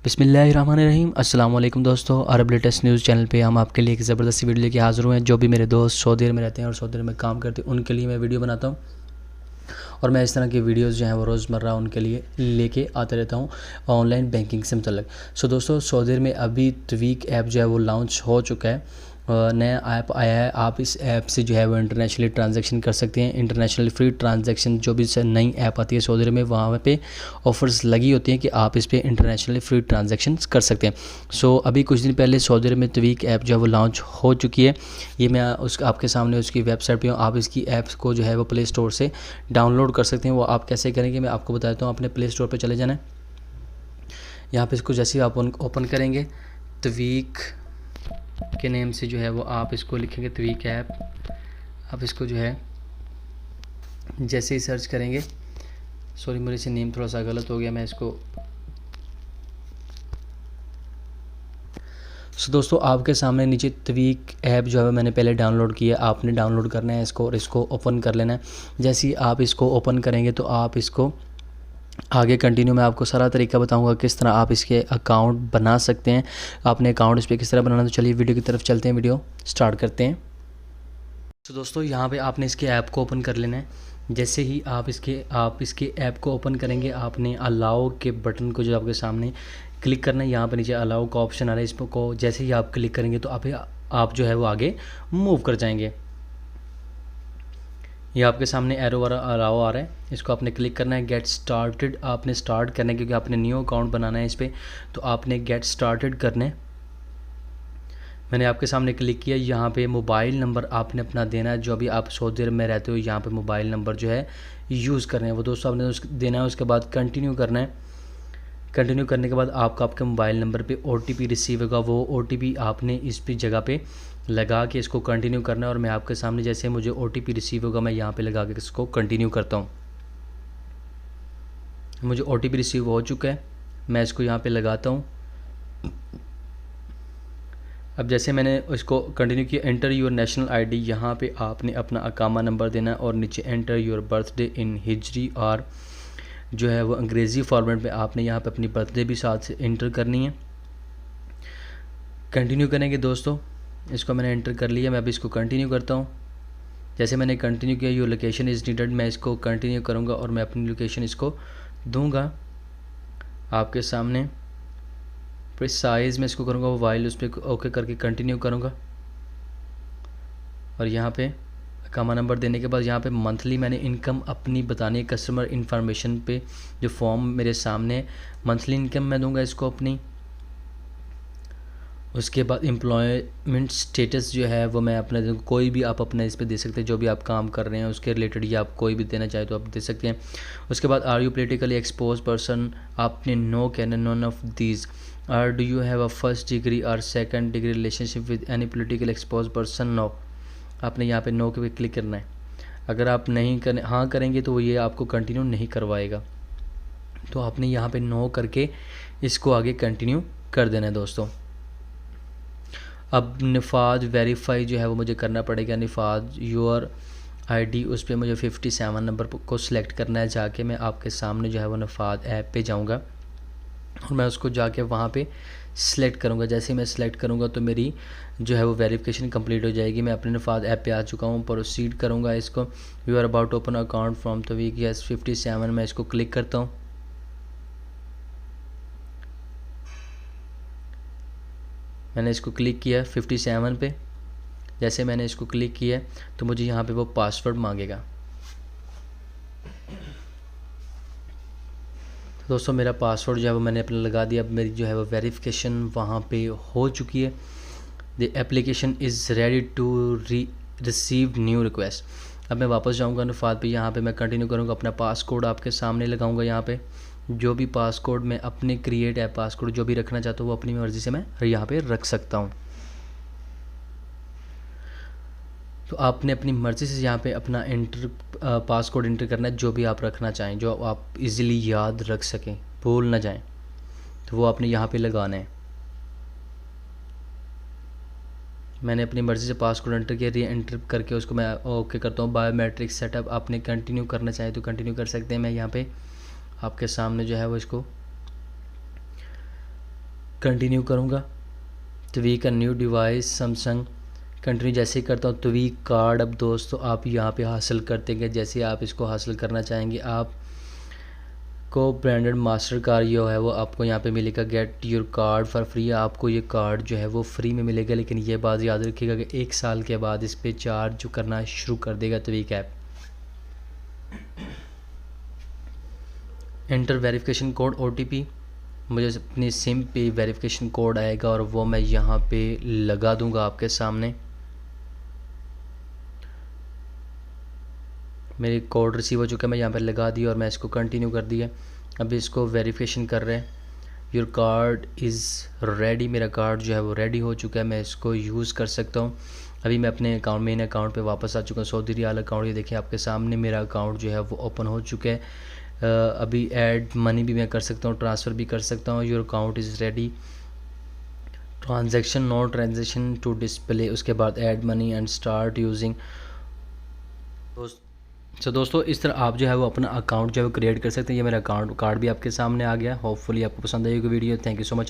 बिस्मिल्लाहिर्रहमानिर्रहीम। अस्सलाम वालेकुम दोस्तों, अरब लेटेस्ट न्यूज़ चैनल पे हम आपके लिए एक ज़बरदस्त वीडियो लेके हाज़िर हुए हैं। जो भी मेरे दोस्त सऊदी अरब में रहते हैं और सऊदी अरब में काम करते हैं उनके लिए मैं वीडियो बनाता हूँ और मैं इस तरह की वीडियोस जो हैं वो रोज़मर्रा उनके लिए लेके आते रहता हूँ ऑनलाइन बैंकिंग से मुतल्लिक। सो दोस्तों, सऊदी अरब में अभी ट्वीक ऐप जो है वो लॉन्च हो चुका है, नया ऐप आया है। आप इस ऐप से जो है वो इंटरनेशनली ट्रांजैक्शन कर सकते हैं। इंटरनेशनल फ्री ट्रांजैक्शन जो भी नई ऐप आती है सऊदी अरब में, वहाँ पे ऑफ़र्स लगी होती हैं कि आप इस पे इंटरनेशनली फ्री ट्रांजैक्शन कर सकते हैं। सो अभी कुछ दिन पहले सऊदी अरब में ट्वीक ऐप जो है वो लॉन्च हो चुकी है। ये मैं आपके सामने उसकी वेबसाइट पे हूँ। आप इसकी ऐप्स को जो है वो प्ले स्टोर से डाउनलोड कर सकते हैं। वो आप कैसे करेंगे मैं आपको बताता हूँ। अपने प्ले स्टोर पर चले जाना है। यहाँ पर इसको जैसे ही आप ओपन करेंगे, ट्वीक के नेम से जो है वो आप इसको लिखेंगे ट्वीक ऐप। आप इसको जो है जैसे ही सर्च करेंगे, सॉरी मेरे से नेम थोड़ा सा गलत हो गया, मैं इसको दोस्तों आपके सामने नीचे ट्वीक ऐप जो है मैंने पहले डाउनलोड किया। आपने डाउनलोड करना है इसको और इसको ओपन कर लेना है। जैसे ही आप इसको ओपन करेंगे तो आप इसको आगे कंटिन्यू मैं आपको सारा तरीका बताऊंगा किस तरह आप इसके अकाउंट बना सकते हैं। आपने अकाउंट इस पर किस तरह बनाना, तो चलिए वीडियो की तरफ चलते हैं, वीडियो स्टार्ट करते हैं। तो दोस्तों यहाँ पे आपने इसके ऐप को ओपन कर लेना है। जैसे ही आप इसके ऐप को ओपन करेंगे, आपने अलाउ के बटन को जो आपके सामने क्लिक करना है। यहाँ पे नीचे अलाउ का ऑप्शन आ रहा है, इसको जैसे ही आप क्लिक करेंगे तो आप जो है वो आगे मूव कर जाएंगे। ये आपके सामने एरो वाला अलाउ आ रहा है, इसको आपने क्लिक करना है। गेट स्टार्टेड आपने स्टार्ट करना है, क्योंकि आपने न्यू अकाउंट बनाना है इस पर, तो आपने गेट स्टार्टेड करना है। मैंने आपके सामने क्लिक किया। यहाँ पे मोबाइल नंबर आपने अपना देना है, जो भी आप सऊदी अरब में रहते हो यहाँ पे मोबाइल नंबर जो है यूज़ करना है वो दोस्तों आपने देना है। उसके बाद कंटिन्यू करना है। कंटिन्यू करने के बाद आपके मोबाइल नंबर पे OTP रिसीव होगा। वो OTP आपने इस पे जगह पे लगा के इसको कंटिन्यू करना है। और मैं आपके सामने जैसे मुझे OTP रिसीव होगा मैं यहाँ पे लगा के इसको कंटिन्यू करता हूँ। मुझे OTP रिसीव हो चुका है, मैं इसको यहाँ पे लगाता हूँ। अब जैसे मैंने इसको कंटिन्यू किया, एंटर योर नेशनल ID, यहाँ पे आपने अपना अकामा नंबर देना है और नीचे एंटर योर बर्थडे इन हिजरी और जो है वो अंग्रेज़ी फॉर्मेट में आपने यहाँ पे अपनी बर्थडे भी साथ से एंटर करनी है। कंटिन्यू करेंगे दोस्तों, इसको मैंने एंटर कर लिया। मैं अभी इसको कंटिन्यू करता हूँ। जैसे मैंने कंटिन्यू किया, योर लोकेशन इज़ नीडेड, मैं इसको कंटिन्यू करूँगा और मैं अपनी लोकेशन इसको दूँगा आपके सामने। फिर साइज़ में इसको करूँगा वो वाइल उस पर ओके करके कंटिन्यू करूँगा। और यहाँ पे अकामा नंबर देने के बाद यहाँ पे मंथली मैंने इनकम अपनी बतानी है। कस्टमर इन्फॉर्मेशन पे जो फॉर्म मेरे सामने, मंथली इनकम मैं दूंगा इसको अपनी। उसके बाद एम्प्लॉयमेंट स्टेटस जो है वो मैं अपना कोई भी आप अपना इस पर दे सकते हैं, जो भी आप काम कर रहे हैं उसके रिलेटेड या आप कोई भी देना चाहे तो आप दे सकते हैं। उसके बाद are you politically expose person, आपने नो कहना, नॉन ऑफ दीज। और do you have a first degree or second degree relationship with any political expose person, no. आपने यहाँ पे नो पे क्लिक करना है। अगर आप नहीं करें हाँ करेंगे तो ये आपको कंटिन्यू नहीं करवाएगा, तो आपने यहाँ पे नो करके इसको आगे कंटिन्यू कर देना है दोस्तों। अब निफाज वेरीफाई जो है वो मुझे करना पड़ेगा। निफाज योर ID, उस पर मुझे 57 नंबर को सिलेक्ट करना है। जाके मैं आपके सामने जो है वो निफाज ऐप पे जाऊँगा और मैं उसको जाके वहाँ पे सिलेक्ट करूँगा। जैसे ही मैं सिलेक्ट करूँगा तो मेरी जो है वो वेरिफिकेशन कंप्लीट हो जाएगी। मैं अपने निफाज ऐप पे आ चुका हूँ, प्रोसीड करूँगा इसको। You are about open account from the week, yes 57, मैं इसको क्लिक करता हूँ। मैंने इसको क्लिक किया 57 पे। जैसे मैंने इसको क्लिक किया तो मुझे यहाँ पे वो पासवर्ड मांगेगा। दोस्तों मेरा पासवर्ड जो है वो मैंने अपना लगा दिया। अब मेरी जो है वो वेरिफिकेशन वहाँ पे हो चुकी है। The application is ready to receive new request. अब मैं वापस जाऊँगा निफाद पे, यहाँ पे मैं कंटिन्यू करूँगा। अपना पासकोड आपके सामने लगाऊँगा। यहाँ पे जो भी पासकोड मैं अपने क्रिएट ऐप पासकोड जो भी रखना चाहता हूँ वो अपनी मर्ज़ी से मैं यहाँ पे रख सकता हूँ। तो आपने अपनी मर्ज़ी से यहाँ पे अपना पासकोड एंटर करना है, जो भी आप रखना चाहें, जो आप इजीली याद रख सकें, भूल ना जाएं, तो वो आपने यहाँ पे लगाना है। मैंने अपनी मर्ज़ी से पासकोड एंटर किया, री एंटर करके उसको मैं ओके करता हूँ। बायोमेट्रिक सेटअप आपने कंटिन्यू करना चाहें तो कंटिन्यू कर सकते हैं। मैं यहाँ पे आपके सामने जो है वो इसको कंटिन्यू करूँगा। Tweak a new device Samsung, continue जैसे ही करता हूँ ट्वीक कार्ड। अब दोस्तों आप यहाँ पे हासिल करते हैं, जैसे आप इसको हासिल करना चाहेंगे आप को ब्रांडेड मास्टर कार्ड जो है वो आपको यहाँ पे मिलेगा। Get your card for free, आपको ये कार्ड जो है वो फ्री में मिलेगा, लेकिन ये बात याद रखिएगा कि 1 साल के बाद इस पर चार्ज जो करना शुरू कर देगा tweak app. Enter verification code OTP, मुझे अपनी सिम पे वेरिफिकेशन कोड आएगा और वो मैं यहाँ पे लगा दूँगा आपके सामने। मेरी कोड रिसीव हो चुका है, मैं यहाँ पे लगा दिया और मैं इसको कंटिन्यू कर दिया। अभी इसको वेरिफिकेशन कर रहे हैं। योर कार्ड इज़ रेडी, मेरा कार्ड जो है वो रेडी हो चुका है, मैं इसको यूज़ कर सकता हूँ। अभी मैं अपने अकाउंट मेन अकाउंट पे वापस आ चुका हूँ, सऊदी रियाल अकाउंट। ये देखिए आपके सामने मेरा अकाउंट जो है वो ओपन हो चुका है। अभी ऐड मनी भी मैं कर सकता हूँ, ट्रांसफ़र भी कर सकता हूँ। Your account is ready, transaction no transaction to display, उसके बाद add money and start using. दोस्तों इस तरह आप जो है वो अपना अकाउंट जो है वो क्रिएट कर सकते हैं। ये मेरा अकाउंट कार्ड भी आपके सामने आ गया। होपफुली आपको पसंद आएगी video. Thank you so much.